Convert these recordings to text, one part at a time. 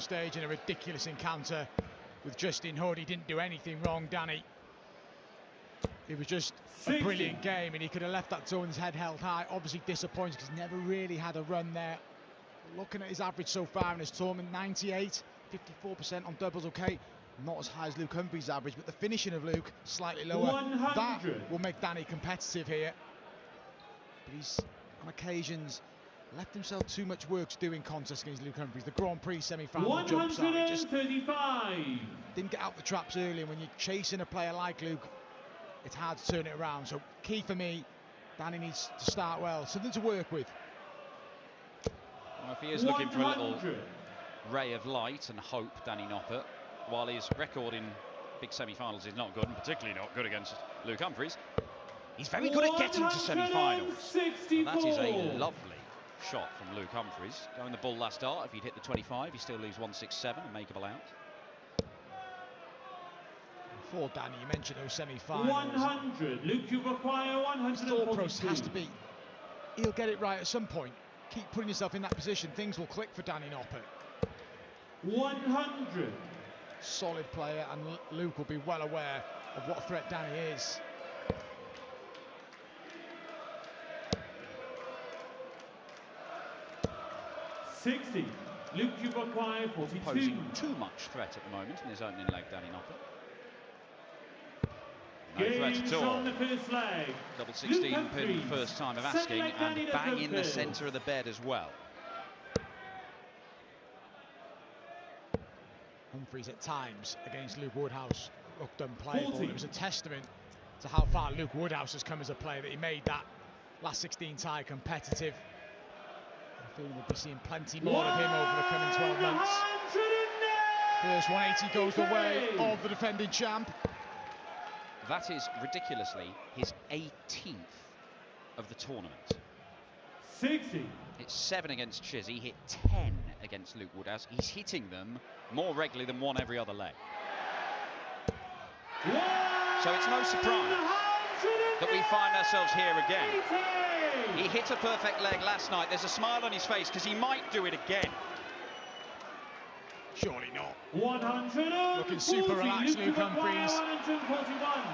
stage in a ridiculous encounter with Justin Hood. He didn't do anything wrong, Danny. It was just a brilliant game, and he could have left that Zone's head held high. Obviously disappointed because he's never really had a run there. But looking at his average so far in this tournament, 98, 54% on doubles, okay. Not as high as Luke Humphries' average, but the finishing of Luke slightly lower. 100. That will make Danny competitive here. But he's, on occasions, left himself too much work to do in contests against Luke Humphries. The Grand Prix semi-final jump shot, he just didn't get out the traps early, and when you're chasing a player like Luke, it's hard to turn it around. So key for me, Danny needs to start well, something to work with. Well, if he is looking for a little ray of light and hope, Danny Noppert, while his record in big semi-finals is not good, and particularly not good against Luke Humphries, he's very good at getting to semi-finals. And that is a lovely shot from Luke Humphries. Going the bull last start, if he'd hit the 25, he still leaves 167, a makeable out. For Danny, you mentioned those semi-finals. 100. Luke, you require 100. His thought process has to be, he'll get it right at some point. Keep putting yourself in that position, things will click for Danny Noppert. 100. Solid player, and Luke will be well aware of what threat Danny is. $60. Luke, you require 42. Posing too much threat at the moment in his opening leg, Danny Noppert. No threat at all. The first leg. Double 16 pin, first time of asking, and bang in the centre of the bed as well. Humphries at times against Luke Woodhouse looked unplayable. 40. It was a testament to how far Luke Woodhouse has come as a player that he made that last 16 tie competitive. I feel we'll be seeing plenty more of him over the coming 12 months. First 180 goes the way of the defending champ. That is ridiculously his 18th of the tournament. 60. It's 7 against Chiz. He hit 10 against Luke Woodhouse. He's hitting them more regularly than one every other leg. So it's no surprise that we find ourselves here again. He hit a perfect leg last night. There's a smile on his face because he might do it again. Surely not. 100. Looking super relaxed, Luke Humphries.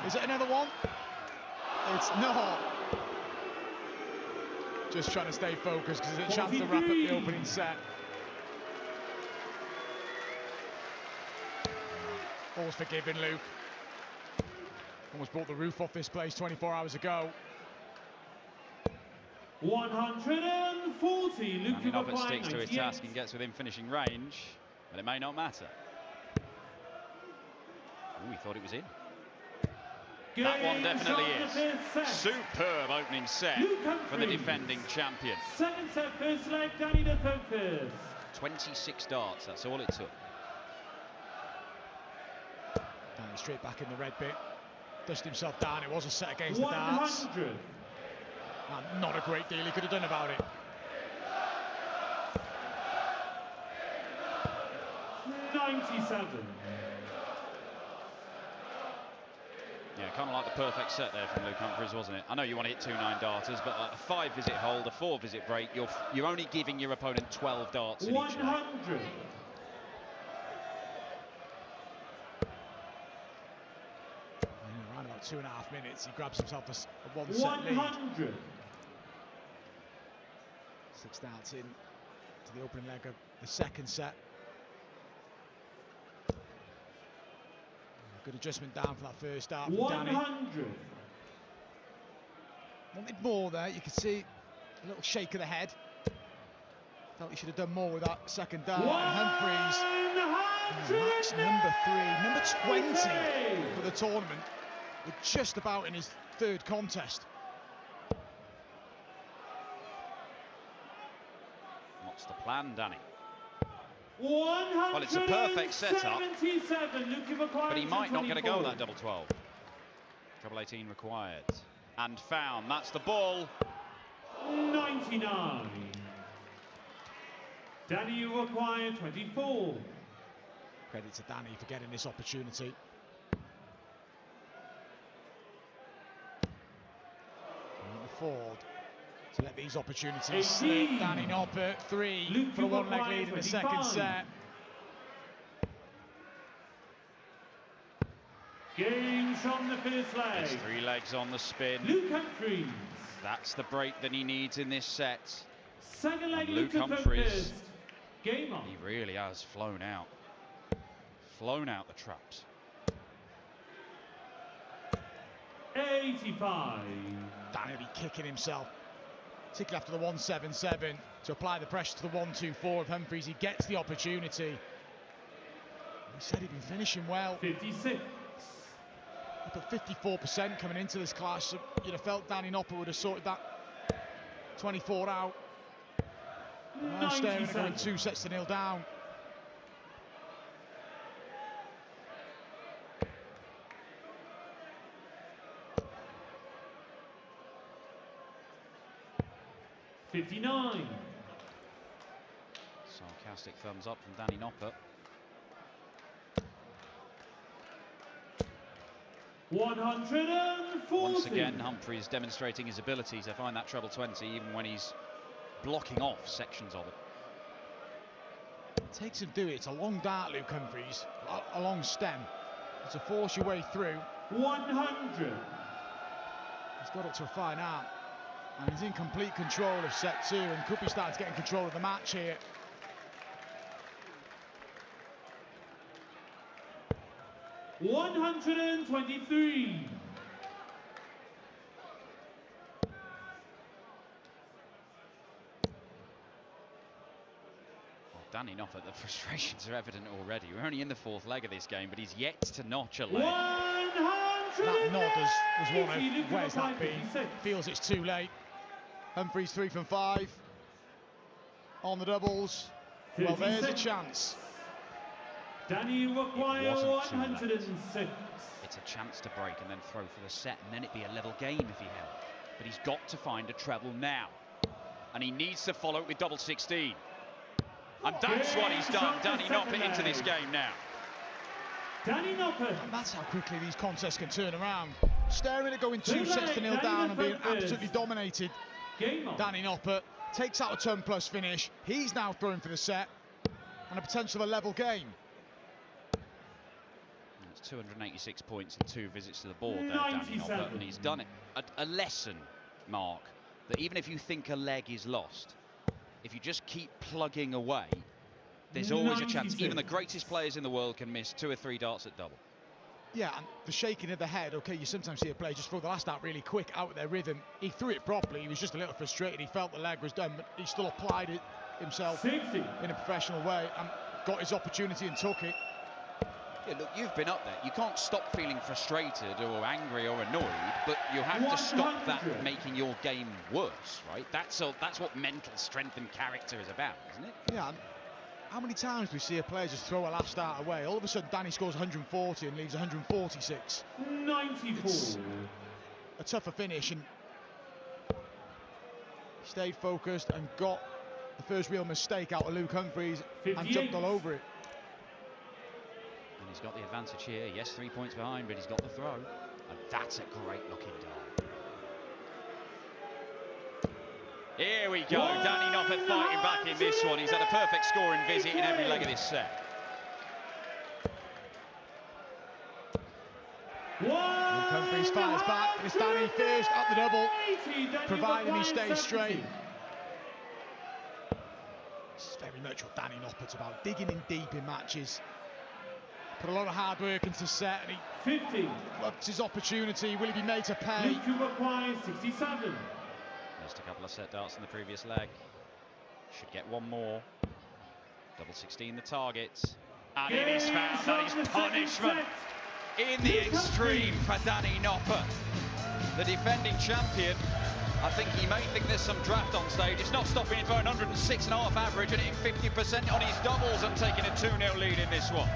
Is it another one? It's not. Just trying to stay focused because there's a chance to wrap up the opening set. All's forgiven, Luke. Almost brought the roof off this place 24 hours ago. 140. Luke Noppert sticks to his task and gets within finishing range, but it may not matter. Oh, he thought it was in. That one definitely is. Superb opening set for the defending champion. Second set, first leg, Danny to focus. 26 darts, that's all it took. Danny straight back in the red bit. Dusted himself down. It was a set against the darts. 100. And not a great deal he could have done about it. 97. Yeah, kind of like the perfect set there from Luke Humphries, wasn't it? I know you want to hit 2 9-darters, but a 5-visit hold, a 4-visit break, you're only giving your opponent 12 darts in each leg. 100. Around about 2.5 minutes, he grabs himself a one-set lead. 100. 6 darts in to the opening leg of the second set. Good adjustment down for that first dart from Danny. 100. Wanted more there. You could see a little shake of the head. Felt he should have done more with that second dart. And Humphries, match number 3, number 20 for the tournament. We're just about in his third contest. What's the plan, Danny? 100. Well, it's a perfect setup, but he might not get a go that double 12. Treble 18 required. And found. That's the ball. 99. Danny, you require 24. Credit to Danny for getting this opportunity. And Ford to let these opportunities slip. Danny Noppert, 3 for a one-leg lead in the second set. Games from the first leg. It's 3 legs on the spin. Luke Humphries. That's the break that he needs in this set. Second leg, And Luke Luke Humphries, Game on. he really has flown out the traps. 85. Danny will be kicking himself, particularly after the 177, to apply the pressure to the 124 of Humphries. He gets the opportunity. He said he'd been finishing well. 56. Up at 54% coming into this clash. So you'd have felt Danny Noppert would have sorted that 24 out. Now staring at going 2-0 down. $59. Sarcastic thumbs up from Danny Noppert. 140. Once again, Humphries demonstrating his ability to find that treble 20 even when he's blocking off sections of it. It takes him to do it. It's a long dart, Luke Humphries, a long stem. To force your way through. 100. He's got it to a fine art. And he's in complete control of set 2 and could be starting to get in control of the match here. $123. Danny Noppert, the frustrations are evident already. We're only in the 4th leg of this game, but he's yet to notch a leg. That nod was one of, where's that been? Feels it's too late. Humphries 3 from 5. On the doubles. Well, there's a chance. Danny require 106. It's a chance to break and then throw for the set, and then it'd be a level game if he held. But he's got to find a treble now. And he needs to follow it with double 16. And that's what he's done. Danny Noppert into this game now. Danny Noppert. And that's how quickly these contests can turn around. Staring at going 2-0 down and being absolutely dominated. Danny Noppert takes out a ton plus finish. He's now throwing for the set and a potential of a level game. It's 286 points and 2 visits to the board there, Danny Noppert, and he's done it. A lesson, Mark, that even if you think a leg is lost, if you just keep plugging away, there's always a chance. Even the greatest players in the world can miss 2 or 3 darts at double. Yeah, and the shaking of the head, okay, you sometimes see a player just throw the last out really quick out of their rhythm. He threw it properly, he was just a little frustrated, he felt the leg was done, but he still applied it himself 60. In a professional way and got his opportunity and took it. Yeah, look, you've been up there. You can't stop feeling frustrated or angry or annoyed, but you have to stop that making your game worse, right? That's what mental strength and character is about, isn't it? Yeah. How many times do we see a player just throw a last start away? All of a sudden, Danny scores 140 and leaves 146. 94. It's a tougher finish, and he stayed focused and got the first real mistake out of Luke Humphries 58. and jumped all over it. And he's got the advantage here. Yes, 3 points behind, but he's got the throw. And that's a great looking dart. Here we go, Danny Noppert fighting back in this one. He's had a perfect scoring visit in every leg of this set. Luke Humphries fires back, and it's Danny first at the double, providing he stays straight. This is very much what Danny Noppert's about, digging in deep in matches. Put a lot of hard work into set, and he 50. loved his opportunity. Will he be made to pay? Luke requires 67. Missed a couple of set darts in the previous leg. Should get one more. Double 16 the target. And it is found. That is punishment in the extreme for Danny Noppert. The defending champion. I think he may think there's some draft on stage. It's not stopping him throwing 106.5 average and hitting 50% on his doubles and taking a 2-0 lead in this one.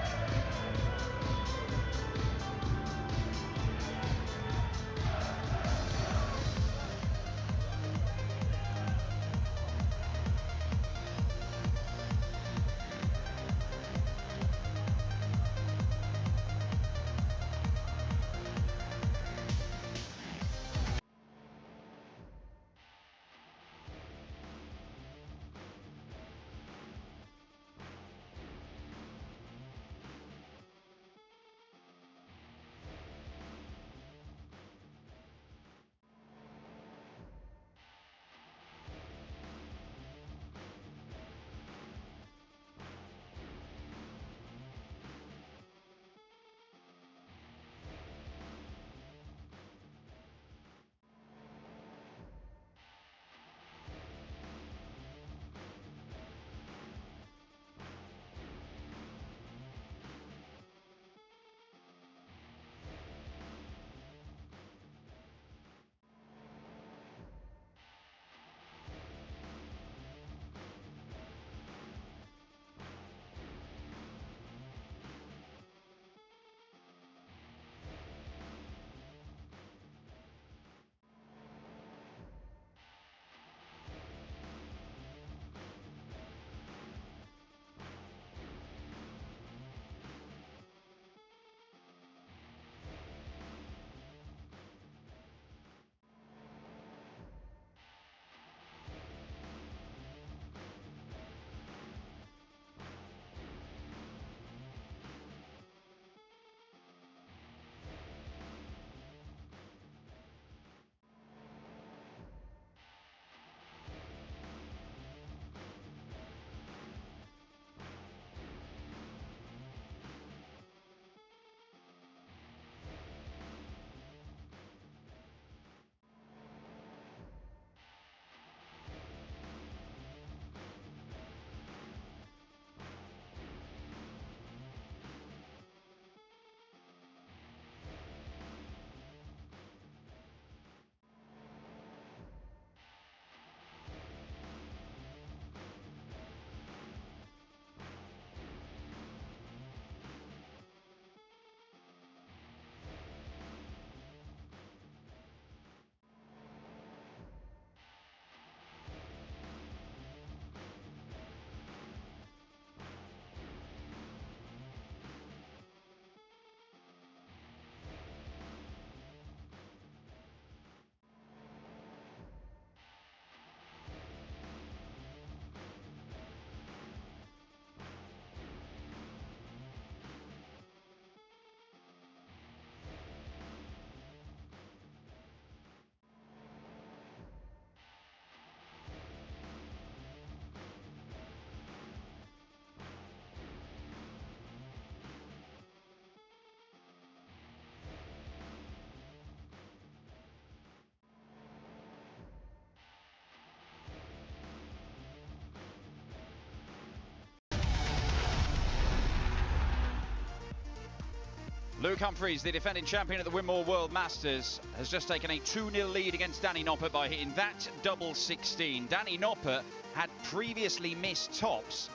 Luke Humphries, the defending champion at the Winmau World Masters, has just taken a 2-0 lead against Danny Noppert by hitting that double 16. Danny Noppert had previously missed tops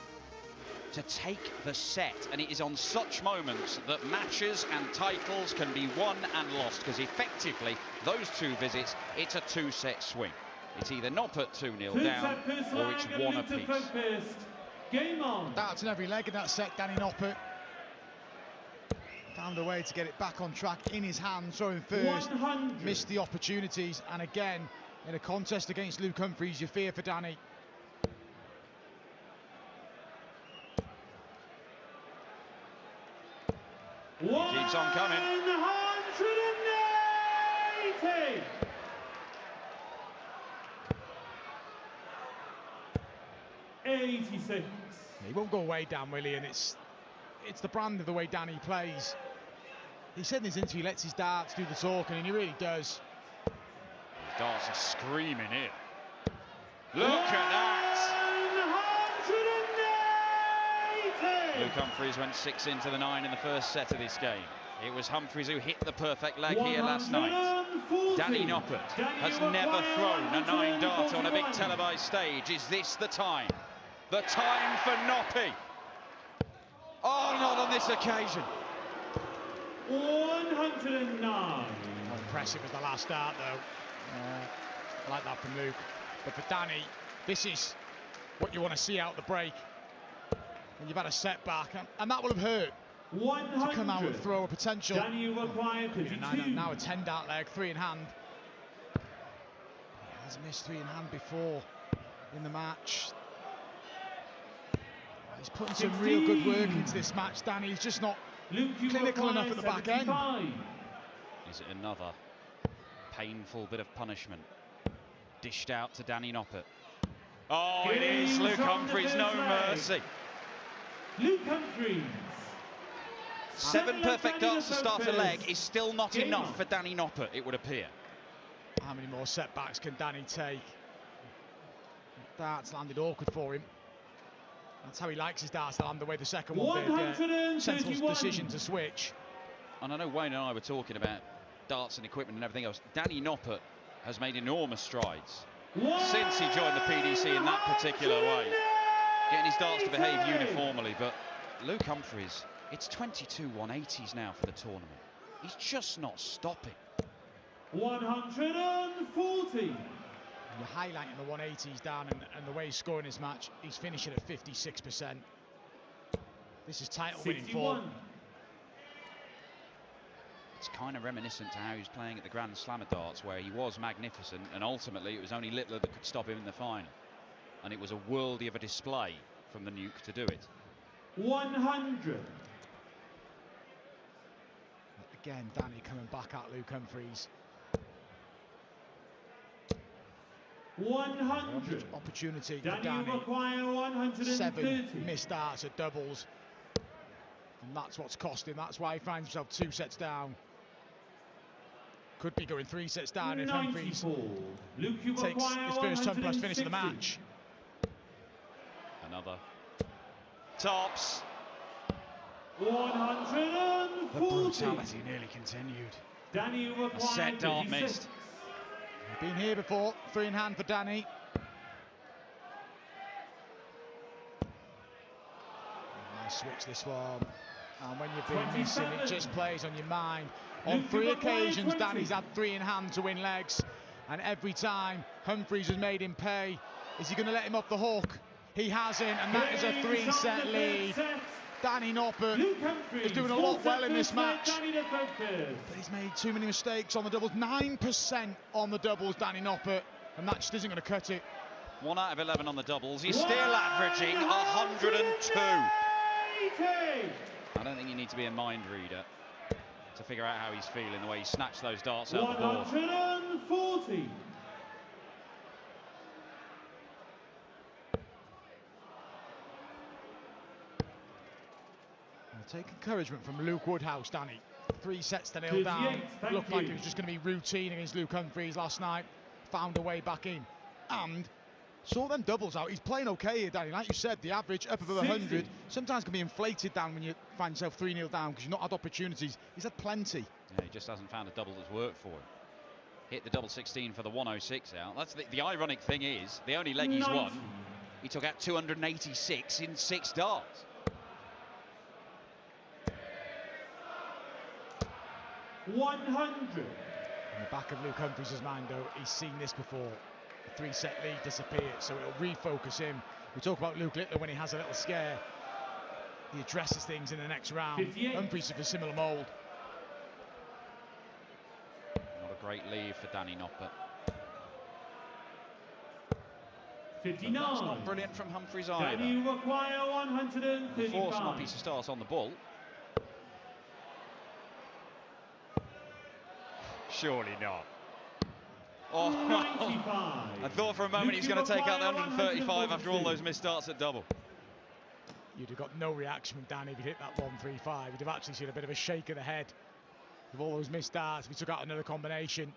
to take the set, and it is on such moments that matches and titles can be won and lost, because effectively those two visits, it's a 2-set swing. It's either Noppert 2-0 down or it's one apiece. Game on. Darts in every leg in that set. Danny Noppert found a way to get it back on track in his hand, throwing first, 100. missed the opportunities, and again in a contest against Luke Humphries, you fear for Danny. Keeps on coming. 180. '86. He won't go away, Dan, will he? And it's the brand of the way Danny plays. He said in his interview he lets his darts do the talking, and he really does. His darts are screaming here. Look at that! 180. Luke Humphries went 6 into the 9 in the first set of this game. It was Humphries who hit the perfect leg here last night. 140. Danny Noppert has never thrown a 9 dart on a big televised stage. Is this the time? The time for Noppy. Oh, not on this occasion. 109. Not impressive as the last dart, though. I like that from Luke. But for Danny, this is what you want to see out the break. When you've had a setback, and that will have hurt. 100. To come out and throw a potential. Danny required 52. Now a 10 dart leg, 3 in hand. He has missed 3 in hand before in the match. He's putting some real good work into this match, Danny. He's just not clinical enough at the back end. Is it another painful bit of punishment dished out to Danny Noppert? Oh, it is. Luke Humphries, no mercy. Luke Humphries. 7 perfect darts to start a leg is still not enough for Danny Noppert, it would appear. How many more setbacks can Danny take? Darts landed awkward for him. That's how he likes his darts to land, the way the second one did. Sensible decision to switch. And I know Wayne and I were talking about darts and equipment and everything else. Danny Noppert has made enormous strides since he joined the PDC in that particular way, getting his darts to behave uniformly. But Luke Humphries, it's 22 180s now for the tournament. He's just not stopping. 140. You're highlighting the 180s down, and the way he's scoring his match, he's finishing at 56%. This is title-winning form. It's kind of reminiscent to how he was playing at the Grand Slam of darts, where he was magnificent, and ultimately it was only Littler that could stop him in the final. And it was a worldie of a display from the Nuke to do it. 100. Again, Danny coming back at Luke Humphries. 100. Opportunity for Danny Danny. require 130. 7 missed darts at doubles. And that's what's cost him. That's why he finds himself 2 sets down. Could be going 3 sets down if Humphries takes his first 10+ finish of the match. Another. Tops. 140. The brutality nearly continued. Danny required A set dart 56. missed. Been here before. 3 in hand for Danny. Nice switch this one. And when you've been missing, it just plays on your mind. On 3 occasions, Danny's had 3 in hand to win legs. And every time Humphries has made him pay. Is he going to let him off the hook? He hasn't, and that is a 3-set lead. Danny Noppert is doing a lot well in this match. But he's made too many mistakes on the doubles. 9% on the doubles, Danny Noppert. And that just isn't going to cut it. 1 out of 11 on the doubles. He's still averaging 102. I don't think you need to be a mind reader to figure out how he's feeling, the way he snatched those darts out the board. 140. Take encouragement from Luke Woodhouse, Danny. 3 sets to 0 down. Looked like it was just going to be routine against Luke Humphries last night. Found a way back in. And Sort them doubles out. He's playing okay here, Danny. Like you said, the average up above 100 sometimes can be inflated down when you find yourself 3-0 down because you've not had opportunities. He's had plenty. Yeah, he just hasn't found a double that's worked for him. Hit the double 16 for the 106 out. That's the ironic thing is, the only leg he's won, he took out 286 in 6 darts. 100. In the back of Luke Humphries' mind, though, he's seen this before. The 3-set lead disappeared, so it'll refocus him. We talk about Luke Littler when he has a little scare. He addresses things in the next round. 58. Humphries of a similar mould. Not a great lead for Danny Noppert. 59. That's not brilliant from Humphries either. Danny require 135. Force Noppy to start on the ball. Surely not. Oh, 95. I thought for a moment he's going to take out the 135 after all those missed starts at double. You'd have got no reaction from Danny if he hit that 135. You'd have actually seen a bit of a shake of the head with all those missed starts. If he took out another combination,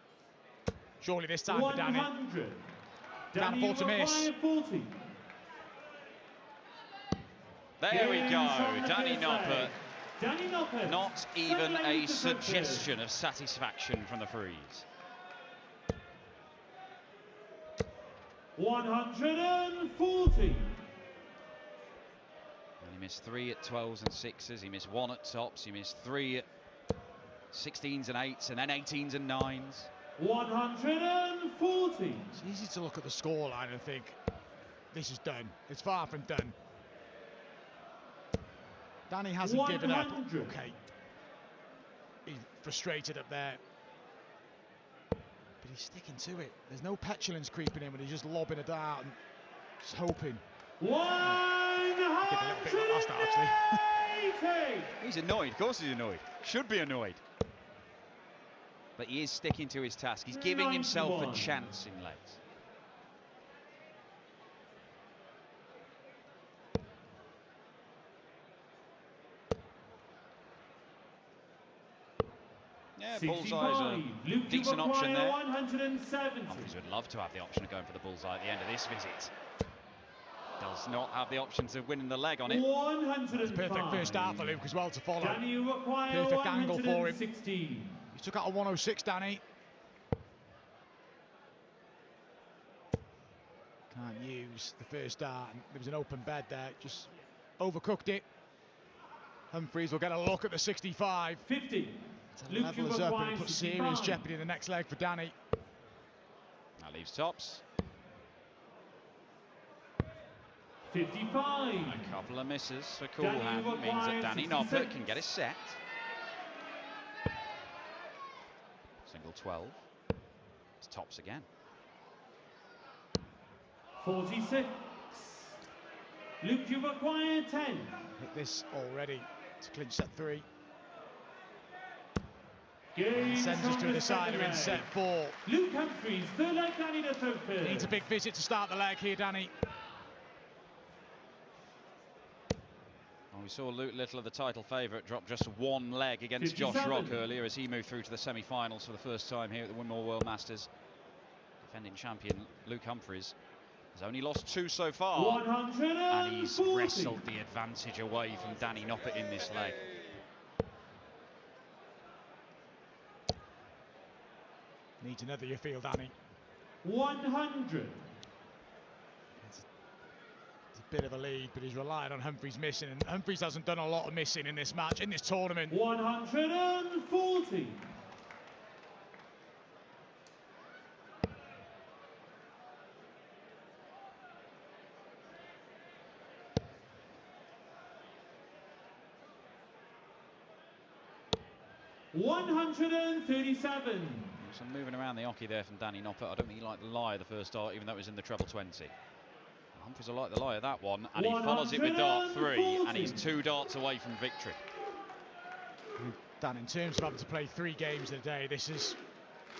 surely this time for Danny. 100. Can't afford to miss. 40. There we go, Danny Noppert. Danny Noppert. Not even a suggestion of satisfaction from the freeze. 140. And he missed 3 at 12s and 6s. He missed 1 at tops. He missed 3 at 16s and 8s, and then 18s and 9s. 140. It's easy to look at the scoreline and think, this is done. It's far from done. Danny hasn't 100. given up. Okay. He's frustrated up there. But he's sticking to it. There's no petulance creeping in when he's just lobbing a dart and just hoping. 180. He's annoyed, of course he's annoyed. Should be annoyed. But he is sticking to his task. He's giving himself a chance in legs. Yeah, bullseye's a decent option there. 170. Humphries would love to have the option of going for the bullseye at the end of this visit. Does not have the option to winning the leg on it. 105. Perfect first start for Luke as well to follow. Danny require Perfect angle for him. 116. He took out a 106, Danny. Can't use the first dart. There was an open bed there, just overcooked it. Humphries will get a look at the 65. 50. To level us up and put serious jeopardy in the next leg for Danny. That leaves tops. 55. A couple of misses for Coolhand means that Danny Noppert can get a set. Single 12. It's tops again. 46. Luke, you require 10. Hit this already to clinch set 3. Game Sends us to a decider in set 4. Luke Humphries, the leg Danny Noppert. Needs a big visit to start the leg here, Danny. Well, we saw Luke Littler, the title favourite, drop just 1 leg against 57. Josh Rock earlier as he moved through to the semi-finals for the first time here at the Winmau World Masters. Defending champion Luke Humphries has only lost 2 so far, 140. and he's wrestled the advantage away from Danny Noppert in this leg. Needs another, you feel, Danny. 100. It's a bit of a lead, but he's relying on Humphries missing, and Humphries hasn't done a lot of missing in this match, in this tournament. 140. $137. Some moving around the hockey there from Danny Noppert. I don't think he liked the lie the first dart, even though it was in the treble 20. Humphries will like the lie of that one, and he follows it with dart 3, and he's 2 darts away from victory. Dan, in terms of having to play 3 games in a day, this is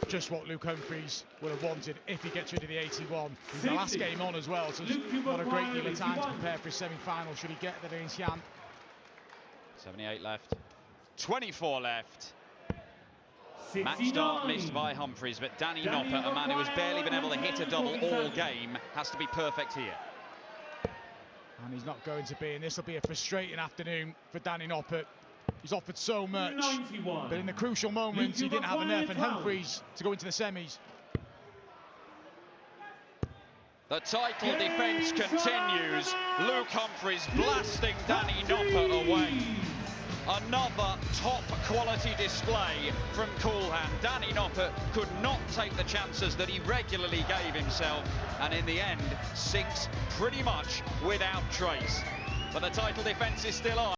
just what Luke Humphries would have wanted if he gets rid of the 81. He's the last game on as well, so not a great deal of time to prepare for his semi-final should he get there against Jan. 78 left. 24 left. Match start missed by Humphries, but Danny Noppert, a man who has barely been able to hit a double all game, has to be perfect here. And he's not going to be, and this will be a frustrating afternoon for Danny Noppert. He's offered so much, 91. but in the crucial moments he didn't have enough, and Humphries to go into the semis. The title defence continues. Luke Humphries blasting Danny Noppert away. Another top quality display from Coolhand. Danny Noppert could not take the chances that he regularly gave himself, and in the end sinks pretty much without trace. But the title defence is still on.